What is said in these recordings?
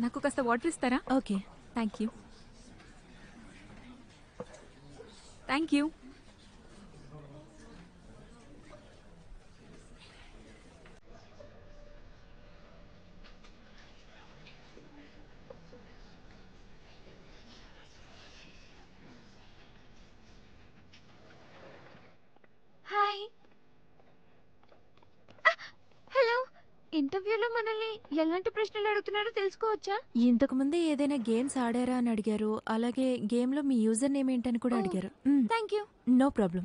నాకు కాస్త వాటర్ ఇస్తారా? Okay. Thank you. Thank you. Hi. Hello. ఇంటర్వ్యూలో మనల్ని ఎలాంటి ప్రశ్నలు అడుగుతున్నారో తెలుసుకోవచ్చా? ఇంతకు ముందే ఏదైనా గేమ్స్ ఆడారా అని అడిగారు. అలాగే గేమ్లో మీ యూజర్ నేమ్ ఏంటని కూడా అడిగారు. Thank you. No problem.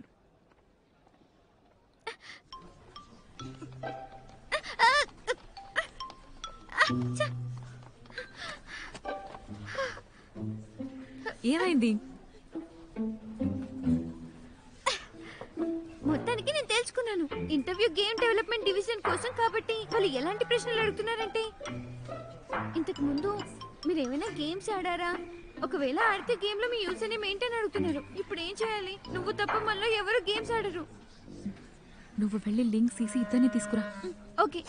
ఏమైంది? మొత్తానికి నేను తెలుసుకున్నాను. ఇంటర్వ్యూ గేమ్ డెవలప్మెంట్ డివిజన్ కోసం కాబట్టి వాళ్ళు ఎలాంటి ప్రశ్నలు అడుగుతున్నారంటే, ఇంతకు ముందు మీరు ఏమైనా గేమ్స్ ఆడారా, ఒకవేళ ఆడితే గేమ్ లో మీ యూజర్ నేమ్ ఏంటని అడుగుతున్నారు. ఇప్పుడు ఏం చేయాలి? నువ్వు తప్ప మనలో ఎవరు గేమ్స్ ఆడరు. నువ్వు వెళ్ళి లింక్ తీసి ఇద్దరిని తీసుకురా. ఓకే.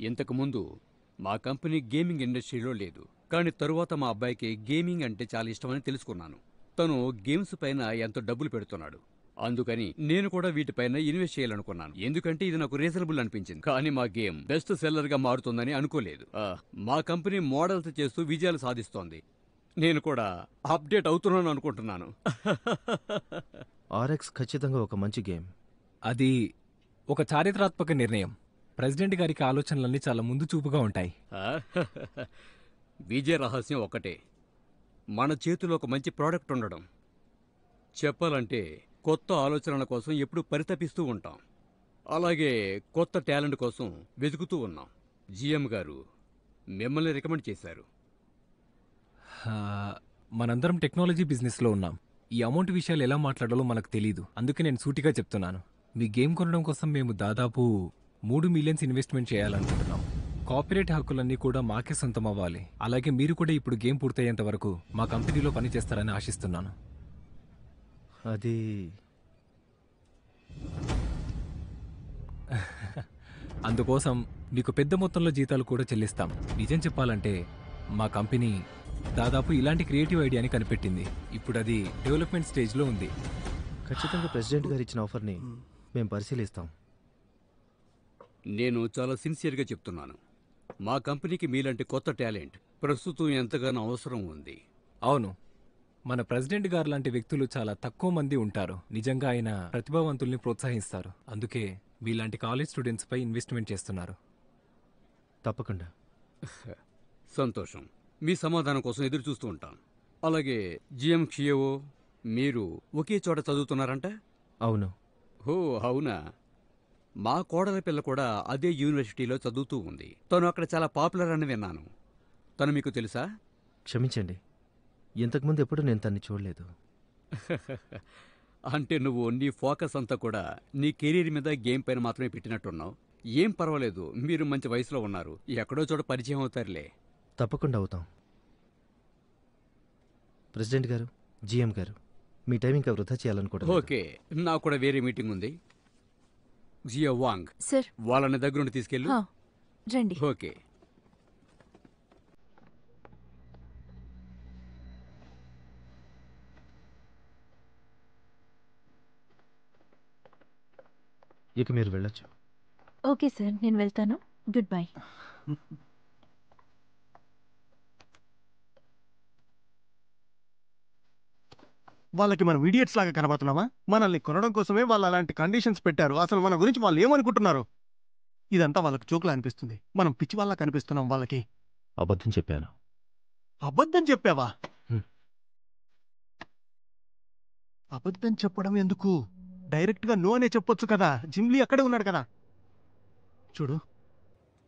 ఇంతకుముందు మా కంపెనీ గేమింగ్ ఇండస్ట్రీలో లేదు, కానీ తరువాత మా అబ్బాయికి గేమింగ్ అంటే చాలా ఇష్టమని తెలుసుకున్నాను. తను గేమ్స్ పైన ఎంతో డబ్బులు పెడుతున్నాడు. అందుకని నేను కూడా వీటిపైన ఇన్వెస్ట్ చేయాలనుకున్నాను, ఎందుకంటే ఇది నాకు రీజనబుల్ అనిపించింది. కానీ మా గేమ్ బెస్ట్ సెల్లర్ గా మారుతుందని అనుకోలేదు. మా కంపెనీ మోడల్స్ చేస్తూ విజయాలు సాధిస్తోంది. నేను కూడా అప్డేట్ అవుతున్నాను అనుకుంటున్నాను. ఆర్ఎక్స్ ఖచ్చితంగా ఒక మంచి గేమ్. అది ఒక చారిత్రాత్మక నిర్ణయం. ప్రెసిడెంట్ గారికి ఆలోచనలన్నీ చాలా ముందు చూపుగా ఉంటాయి. విజయ రహస్యం ఒకటే, మన చేతిలో ఒక మంచి ప్రోడక్ట్ ఉండడం. చెప్పాలంటే కొత్త ఆలోచనల కోసం ఎప్పుడూ పరితపిస్తూ ఉంటాం, అలాగే కొత్త టాలెంట్ కోసం వెతుకుతూ ఉన్నాం. జిఎం గారు మిమ్మల్ని రికమెండ్ చేశారు. మనందరం టెక్నాలజీ బిజినెస్లో ఉన్నాం. ఈ అమౌంట్ విషయాలు ఎలా మాట్లాడాలో మనకు తెలీదు. అందుకే నేను సూటిగా చెప్తున్నాను, మీ గేమ్ కొనడం కోసం మేము దాదాపు 3 మిలియన్స్ ఇన్వెస్ట్మెంట్ చేయాలనుకుంటున్నాం. కాపీరైట్ హక్కులన్నీ కూడా మాకే సొంతం అవ్వాలి. అలాగే మీరు కూడా ఇప్పుడు గేమ్ పూర్తయ్యేంత వరకు మా కంపెనీలో పని చేస్తారని ఆశిస్తున్నాను. అది అందుకోసం మీకు పెద్ద మొత్తంలో జీతాలు కూడా చెల్లిస్తాం. నిజం చెప్పాలంటే మా కంపెనీ దాదాపు ఇలాంటి క్రియేటివ్ ఐడియాని కనిపెట్టింది. ఇప్పుడు అది డెవలప్మెంట్ స్టేజ్లో ఉంది. ఖచ్చితంగా ప్రెసిడెంట్ గారు ఇచ్చిన ఆఫర్ని మేము పరిశీలిస్తాం. నేను చాలా సిన్సియర్గా చెప్తున్నాను, మా కంపెనీకి మీలాంటి కొత్త టాలెంట్ ప్రస్తుతం ఎంతగానో అవసరం ఉంది. అవును, మన ప్రెసిడెంట్ గారు లాంటి వ్యక్తులు చాలా తక్కువ మంది ఉంటారు. నిజంగా ఆయన ప్రతిభావంతుల్ని ప్రోత్సహిస్తారు. అందుకే మీలాంటి కాలేజ్ స్టూడెంట్స్ పై ఇన్వెస్ట్మెంట్ చేస్తున్నారు. తప్పకుండా. సంతోషం. మీ సమాధానం కోసం ఎదురు చూస్తూ ఉంటాం. అలాగే జిఎం క్షియోవో, మీరు ఒకే చోట చదువుతున్నారంట? అవును. ఓ అవునా. మా కోడల పిల్ల కూడా అదే యూనివర్సిటీలో చదువుతూ ఉంది. తను అక్కడ చాలా పాపులర్ అని విన్నాను. తను మీకు తెలుసా? క్షమించండి, ఇంతకుముందు ఎప్పుడు నేను తన్ని చూడలేదు. అంటే నువ్వు నీ ఫోకస్ అంతా కూడా నీ కెరీర్ మీద గేమ్ పైన మాత్రమే పెట్టినట్టున్నావు. ఏం పర్వాలేదు, మీరు మంచి వయసులో ఉన్నారు, ఎక్కడో చోట పరిచయం అవుతారులే. తప్పకుండా అవుతాం. ప్రెసిడెంట్ గారు, జిఎం గారు, మీ టైం ఇంకా వృధా చేయాలనుకోవడం. ఓకే, నాకు కూడా వేరే మీటింగ్ ఉంది. జియో వాంగ్ సార్, వాళ్ళని దగ్గరుండి తీసుకెళ్ళు. రండి. ఓకే. ఇక మీరు వెళ్ళొచ్చు. ఓకే సార్, నేను వెళ్తాను. Good bye. వాళ్ళకి మనం ఇడియట్స్ లాగా కనబడుతున్నామా? మనల్ని కొనడం కోసమే వాళ్ళు అలాంటి కండిషన్స్ పెట్టారు. అసలు మన గురించి వాళ్ళు ఏమనుకుంటున్నారు? ఇదంతా వాళ్ళకి జోకులా అనిపిస్తుంది. మనం పిచ్చి వాళ్ళ కనిపిస్తున్నాం వాళ్ళకి. అబద్ధం చెప్పాను. అబద్ధం చెప్పావా? హ్మ్. అబద్ధం చెప్పడం ఎందుకు? డైరెక్ట్ గా నో అనే చెప్పొచ్చు కదా. జిమ్లీ అక్కడే ఉన్నాడు కదా. చూడు,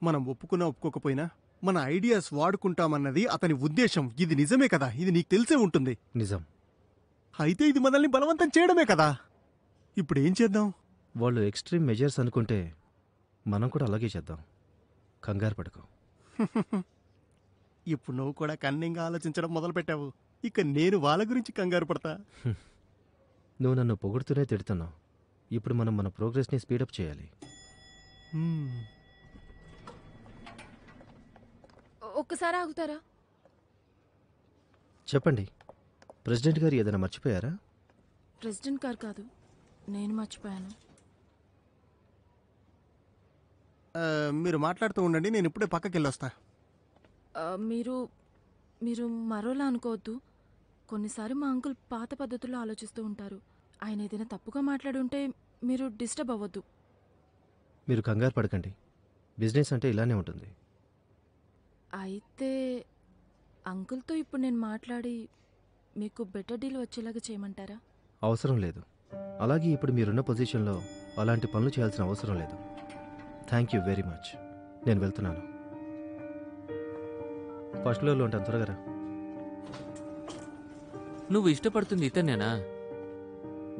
మనం ఒప్పుకున్నా ఒప్పుకోకపోయినా మన ఐడియాస్ వాడుకుంటామన్నది అతని ఉద్దేశం. ఇది నిజమే కదా? ఇది నీకు తెలిసే ఉంటుంది. నిజం. అయితే ఇది మనల్ని బలవంతం చేయడమే కదా. ఇప్పుడు ఏం చేద్దాం? వాళ్ళు ఎక్స్ట్రీమ్ మెజర్స్ అనుకుంటే మనం కూడా అలాగే చేద్దాం. కంగారు పడకు. ఇప్పుడు నువ్వు కూడా కన్నింగా ఆలోచించడం మొదలుపెట్టావు. ఇక నేను వాళ్ళ గురించి కంగారు పడతా. నువ్వు నన్ను పొగుడుతూనే తిడుతున్నావు. ఇప్పుడు మనం మన ప్రోగ్రెస్ని స్పీడప్ చేయాలి. ఒక్కసారి ఆగుతారా? చెప్పండి, ప్రెసిడెంట్ గారు ఏదైనా మర్చిపోయారా? ప్రెసిడెంట్ గారు కాదు, నేను మర్చిపోయాను. మీరు మాట్లాడుతూ ఉండండి, నేను ఇప్పుడే పక్కకి వెళ్ళొస్తా. మీరు మీరు మరోలా అనుకోవద్దు. కొన్నిసారి మా అంకుల్ పాత పద్ధతుల్లో ఆలోచిస్తూ ఉంటారు. ఆయన ఏదైనా తప్పుగా మాట్లాడుంటే మీరు డిస్టర్బ్ అవ్వద్దు. మీరు కంగారు పడకండి, బిజినెస్ అంటే ఇలానే ఉంటుంది. అయితే అంకుల్తో ఇప్పుడు నేను మాట్లాడి మీకు బెటర్ డీల్ వచ్చేలాగా చేయమంటారా? అవసరం లేదు. అలాగే ఇప్పుడు మీరున్న పొజిషన్లో అలాంటి పనులు చేయాల్సిన అవసరం లేదు. Thank you very much. నేను వెళ్తున్నాను. ఫస్ట్ ఫ్లోర్లో ఉంటాను, త్వరగా రా. నువ్వు ఇష్టపడుతుంది ఇతనేనా?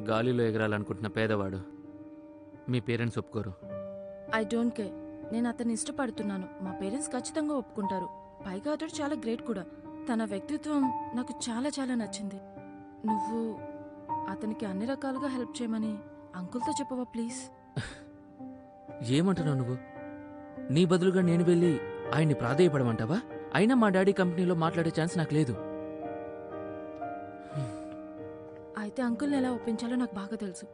గాలిలో ఎగరాలనుకుంటున్న పేదవాడు. మీ పేరెంట్స్ ఒప్పుకోరు. I don't care. నేను అతన్ని ఇష్టపడుతున్నాను. మా పేరెంట్స్ ఖచ్చితంగా ఒప్పుకుంటారు. పైగా అతడు చాలా గ్రేట్ కూడా. తన వ్యక్తిత్వం నాకు చాలా చాలా నచ్చింది. నువ్వు అతనికి అన్ని రకాలుగా హెల్ప్ చేయమని అంకుల్తో చెప్పవా ప్లీజ్? ఏమంటున్నావు నువ్వు? నీ బదులుగా నేను వెళ్ళి ఆయన్ని ప్రాధేయపడమంటావా? అయినా మా డాడీ కంపెనీలో మాట్లాడే ఛాన్స్ నాకు లేదు. అయితే అంకుల్ని ఎలా ఒప్పించాలో నాకు బాగా తెలుసు.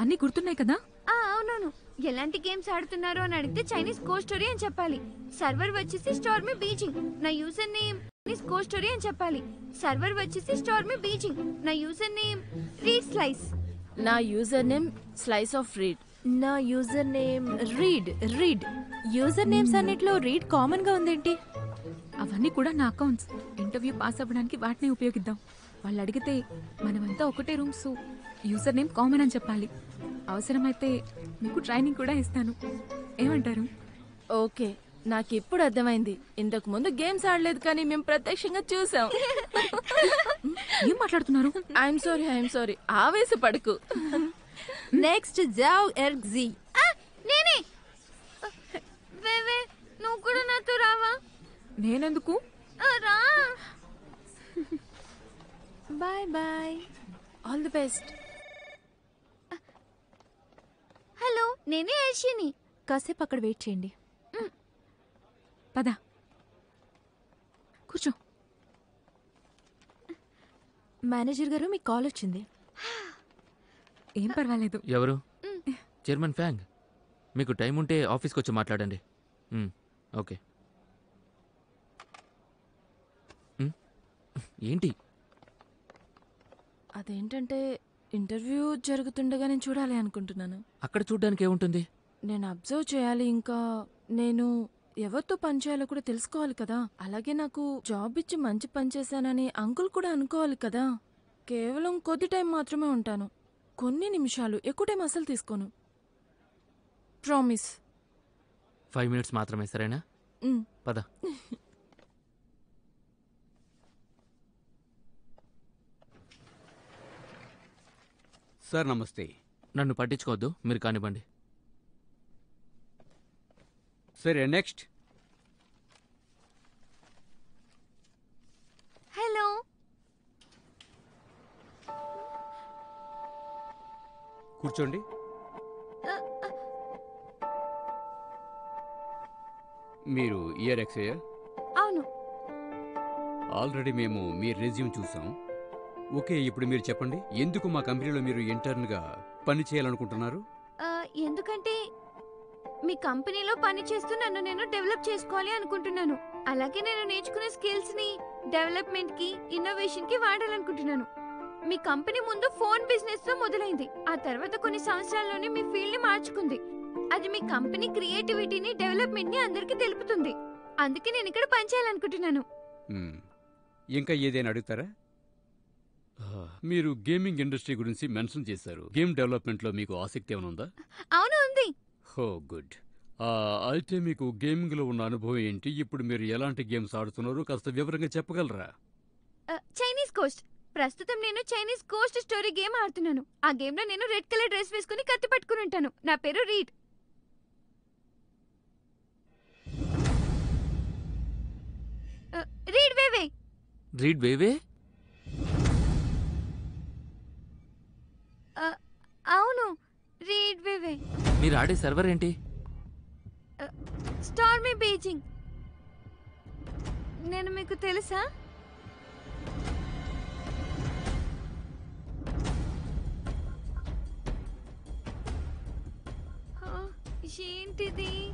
అన్నీ గుర్తున్నాయి కదా? అవునవును. ఎలాంటి గేమ్స్ ఆడుతున్నారో అని అడిగితే చైనీస్ కో స్టోరీ అని చెప్పాలి. సర్వర్ వచ్చేసి స్టార్మీ బీజింగ్. నా యూజర్ నేమ్ చైనీస్ కో స్టోరీ అని చెప్పాలి. సర్వర్ వచ్చేసి స్టార్మీ బీజింగ్. నా యూజర్ నేమ్ రీడ్ స్లైస్. నా user name slice of read. నా user name read. User names అన్నిట్లో రీడ్ కామన్ గా ఉందేంటి? అవన్నీ కూడా నా అకౌంట్స్. ఇంటర్వ్యూ పాస్ అవ్వడానికి వాటిని ఉపయోగిద్దాం. వాళ్ళు అడిగితే మనమంతా ఒకటే రూమ్స్, యూజర్ నేమ్ కామన్ అని చెప్పాలి. అవసరమైతే మీకు ట్రైనింగ్ కూడా ఇస్తాను. ఏమంటారు? ఓకే, నాకు ఇప్పుడు అర్థమైంది. ఇంతకు ముందు గేమ్స్ ఆడలేదు కానీ మేము ప్రత్యక్షంగా చూసాం. ఏం మాట్లాడుతున్నారు? I'm sorry. ఆవేశపడకు. నెక్స్ట్ జావ్ ఎర్గ్జీ. నేనే. వేవే, నువ్వు కూడా నాతో రావా? నేనెందుకు? రా. Bye. All the best. Hello, నేనే యర్షిని. కాసేపు అక్కడ వెయిట్ చేయండి. పద, కూర్చో. మేనేజర్ గారు మీకు కాల్ వచ్చింది. ఏం పర్వాలేదు. ఎవరు? Chairman FANG. మీకు టైం ఉంటే ఆఫీస్కి వచ్చి మాట్లాడండి. ఓకే. ఏంటి? అదేంటంటే ఇంటర్వ్యూ జరుగుతుండగా నేను చూడాలి అనుకుంటున్నాను. అక్కడ చూడ్డానికి ఏముంటుంది? నేను అబ్జర్వ్ చేయాలి. ఇంకా నేను ఎవరితో పని చేయాలో కూడా తెలుసుకోవాలి కదా. అలాగే నాకు జాబ్ ఇచ్చి మంచి పని చేశానని అంకుల్ కూడా అనుకోవాలి కదా. కేవలం కొద్ది టైం మాత్రమే ఉంటాను. కొన్ని నిమిషాలు, ఎక్కువ టైం అసలు తీసుకోను. ప్రామిస్. 5 minutes మాత్రమే, సరేనా? పద. సార్ నమస్తే. నన్ను పట్టించుకోవద్దు, మీరు కానివ్వండి. సరే, నెక్స్ట్. హలో. కూర్చోండి. మీరు ఇయర్ ఎక్సయ్యా? అవును. ఆల్రెడీ మేము మీ రెజ్యూమ్ చూసాం. ఓకే, ఇప్పుడు మీరు చెప్పండి, ఎందుకు మా కంపెనీలో మీరు ఇంటర్న్గా పని చేయాలనుకుంటున్నారు? ఎందుకంటే మీ కంపెనీలో పని చేస్తూ నన్ను నేను డెవలప్ చేసుకోవాలి అనుకుంటున్నాను. అలాగే నేను నేర్చుకునే స్కిల్స్ ని డెవలప్మెంట్ కి, ఇన్నోవేషన్ కి వాడాలనుకుంటున్నాను. మీ కంపెనీ ముందు ఫోన్ బిజినెస్ తో మొదలైంది. ఆ తర్వాత కొన్ని సంవత్సరాల్లోనే మీ ఫీల్డ్ ని మార్చుకుంది. అది మీ కంపెనీ క్రియేటివిటీని, డెవలప్మెంట్ ని అందరికీ తెలుపుతుంది. అందుకే నేను ఇక్కడ పని చేయాలనుకుంటున్నాను. ఇంకా ఏదైనా అడుగుతారా? మీరు గేమింగ్ ఇండస్ట్రీ గురించి మెన్షన్ చేశారు. గేమ్ డెవలప్మెంట్లో మీకు ఆసక్తి ఏమైనా ఉందా? అవును, ఉంది. హో గుడ్. అయితే మీకు గేమింగ్లో ఉన్న అనుభవం ఏంటి? ఇప్పుడు మీరు ఎలాంటి గేమ్స్ ఆడుతున్నారు కాస్త వివరంగా చెప్పగలరా? Chinese Coast. ప్రస్తుతం నేను చైనీస్ కోస్ట్ స్టోరీ గేమ్ ఆడుతున్నాను. ఆ గేమ్ లో నేను రెడ్ కలర్ డ్రెస్ వేసుకుని కత్తి పట్టుకుని ఉంటాను. నా పేరు రీడ్. రీడ్ వేవే. రీడ్ వేవే? అవును, రీడ్ వేవే. మీరు ఆడే సర్వర్ ఏంటి? Stormy Beijing. నేను మీకు తెలుసా? ఏంటిది?